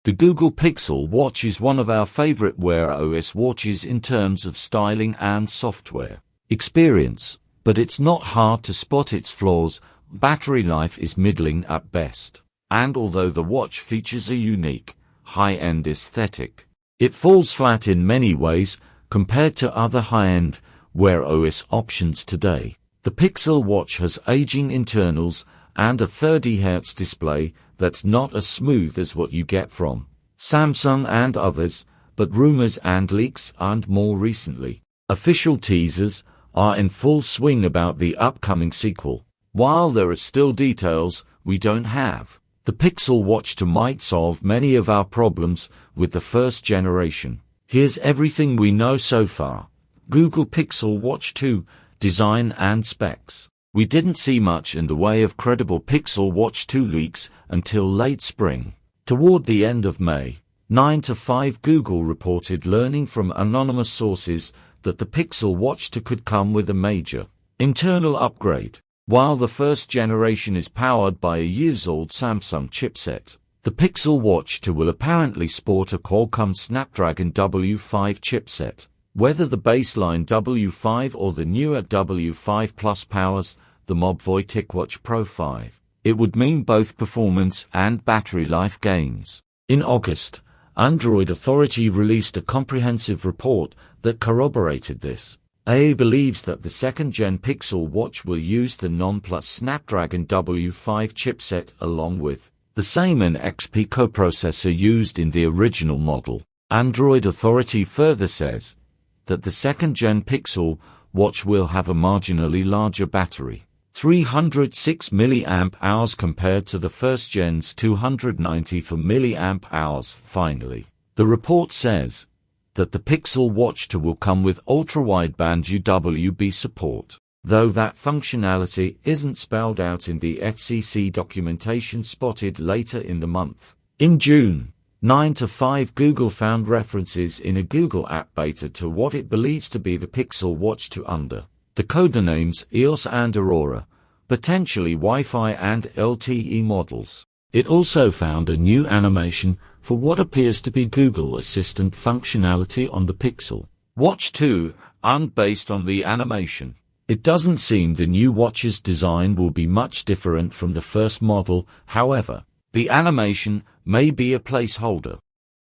The Google Pixel Watch is one of our favorite Wear OS watches in terms of styling and software experience, but it's not hard to spot its flaws. Battery life is middling at best, and although the watch features a unique, high-end aesthetic, it falls flat in many ways compared to other high-end Wear OS options today. The Pixel Watch has aging internals and a 30 Hz display that's not as smooth as what you get from Samsung and others, but rumors and leaks and more recently, official teasers are in full swing about the upcoming sequel. While there are still details we don't have, the Pixel Watch 2 might solve many of our problems with the first generation. Here's everything we know so far. Google Pixel Watch 2 design and specs. We didn't see much in the way of credible Pixel Watch 2 leaks until late spring. Toward the end of May, 9 to 5 Google reported learning from anonymous sources that the Pixel Watch 2 could come with a major internal upgrade. While the first generation is powered by a years-old Samsung chipset, the Pixel Watch 2 will apparently sport a Qualcomm Snapdragon W5 chipset. Whether the baseline W5 or the newer W5 Plus powers the Mobvoi TicWatch Pro 5, it would mean both performance and battery life gains. In August, Android Authority released a comprehensive report that corroborated this. AA believes that the second-gen Pixel Watch will use the non-Plus Snapdragon W5 chipset along with the same NXP coprocessor used in the original model. Android Authority further says that the second-gen Pixel Watch will have a marginally larger battery, 306 mAh compared to the first-gen's 294 mAh. Finally, the report says that the Pixel Watch 2 will come with ultra-wideband UWB support, though that functionality isn't spelled out in the FCC documentation spotted later in the month. In June, 9 to 5 Google found references in a Google App beta to what it believes to be the Pixel Watch 2 under the codenames EOS and Aurora, potentially Wi-Fi and LTE models. It also found a new animation for what appears to be Google Assistant functionality on the Pixel Watch 2, and based on the animation, it doesn't seem the new watch's design will be much different from the first model. However, the animation may be a placeholder.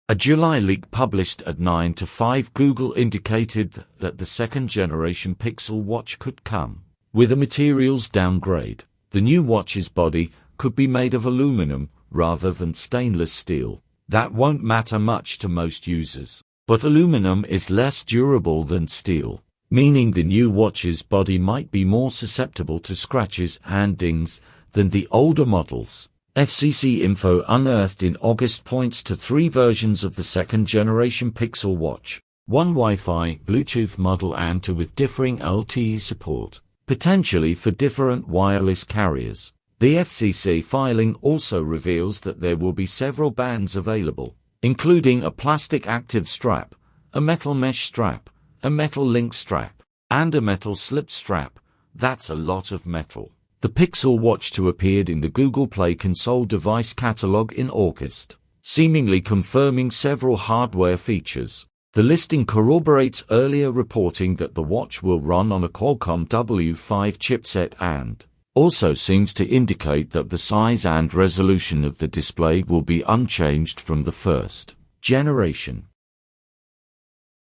A July leak published at 9 to 5 Google indicated that the second-generation Pixel Watch could come with a materials downgrade. The new watch's body could be made of aluminum rather than stainless steel. That won't matter much to most users, but aluminum is less durable than steel, meaning the new watch's body might be more susceptible to scratches and dings than the older models. FCC info unearthed in August points to 3 versions of the second-generation Pixel Watch, one Wi-Fi, Bluetooth model and 2 with differing LTE support, potentially for different wireless carriers. The FCC filing also reveals that there will be several bands available, including a plastic active strap, a metal mesh strap, a metal link strap, and a metal slip strap. That's a lot of metal. The Pixel Watch 2 appeared in the Google Play console device catalog in August, seemingly confirming several hardware features. The listing corroborates earlier reporting that the watch will run on a Qualcomm W5 chipset and also seems to indicate that the size and resolution of the display will be unchanged from the first generation.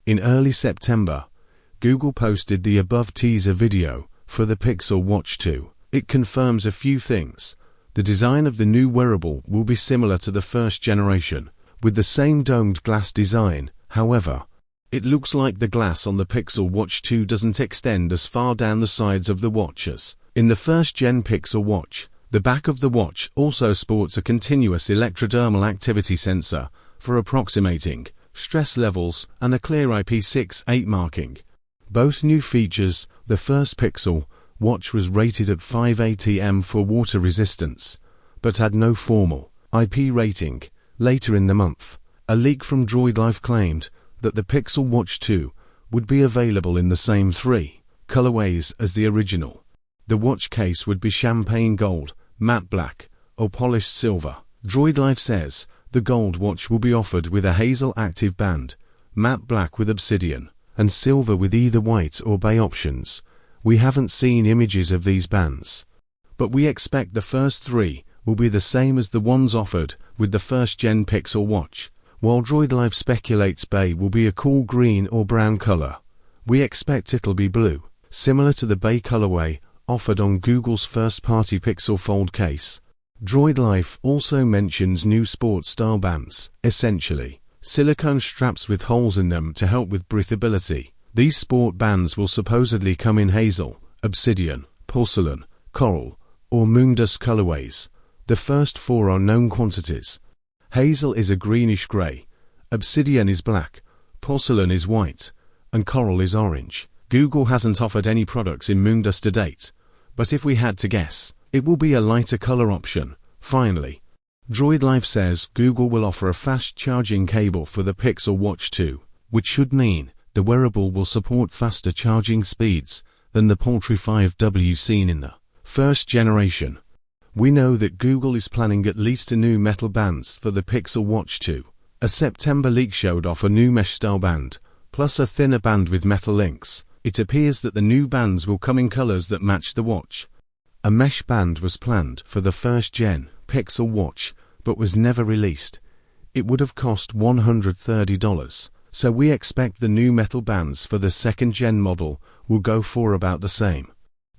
In early September, Google posted the above teaser video for the Pixel Watch 2. It confirms a few things. The design of the new wearable will be similar to the first generation, with the same domed glass design. However, it looks like the glass on the Pixel Watch 2 doesn't extend as far down the sides of the watches. In the first-gen Pixel Watch, the back of the watch also sports a continuous electrodermal activity sensor for approximating stress levels and a clear IP68 marking. Both new features. The first Pixel Watch was rated at 5 ATM for water resistance, but had no formal IP rating. Later in the month, a leak from DroidLife claimed that the Pixel Watch 2 would be available in the same 3 colorways as the original. The watch case would be champagne gold, matte black, or polished silver. DroidLife says The Gold watch will be offered with a hazel active band, matte black with obsidian, and silver with either white or bay options. We haven't seen images of these bands, but we expect the first three will be the same as the ones offered with the first-gen Pixel watch, while Droid Life speculates bay will be a cool green or brown color. We expect it'll be blue, similar to the bay colorway offered on Google's first-party Pixel Fold case. Droid Life also mentions new sports style bands, essentially silicone straps with holes in them to help with breathability. These sport bands will supposedly come in hazel, obsidian, porcelain, coral, or moondust colorways. The first four are known quantities. Hazel is a greenish gray, obsidian is black, porcelain is white, and coral is orange. Google hasn't offered any products in moondust to date, but if we had to guess, it will be a lighter color option. Finally, Droid Life says Google will offer a fast charging cable for the Pixel Watch 2, which should mean the wearable will support faster charging speeds than the paltry 5W seen in the first generation. We know that Google is planning at least a new metal bands for the Pixel Watch 2. A September leak showed off a new mesh-style band, plus a thinner band with metal links. It appears that the new bands will come in colors that match the watch. A mesh band was planned for the first-gen Pixel Watch, but was never released. It would have cost $130. So we expect the new metal bands for the second-gen model will go for about the same.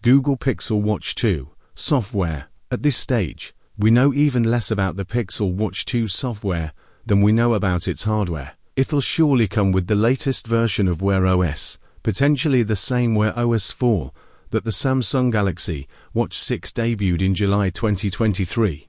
Google Pixel Watch 2 software. At this stage, we know even less about the Pixel Watch 2 software than we know about its hardware. It'll surely come with the latest version of Wear OS, potentially the same Wear OS 4 that the Samsung Galaxy Watch 6 debuted in July 2023.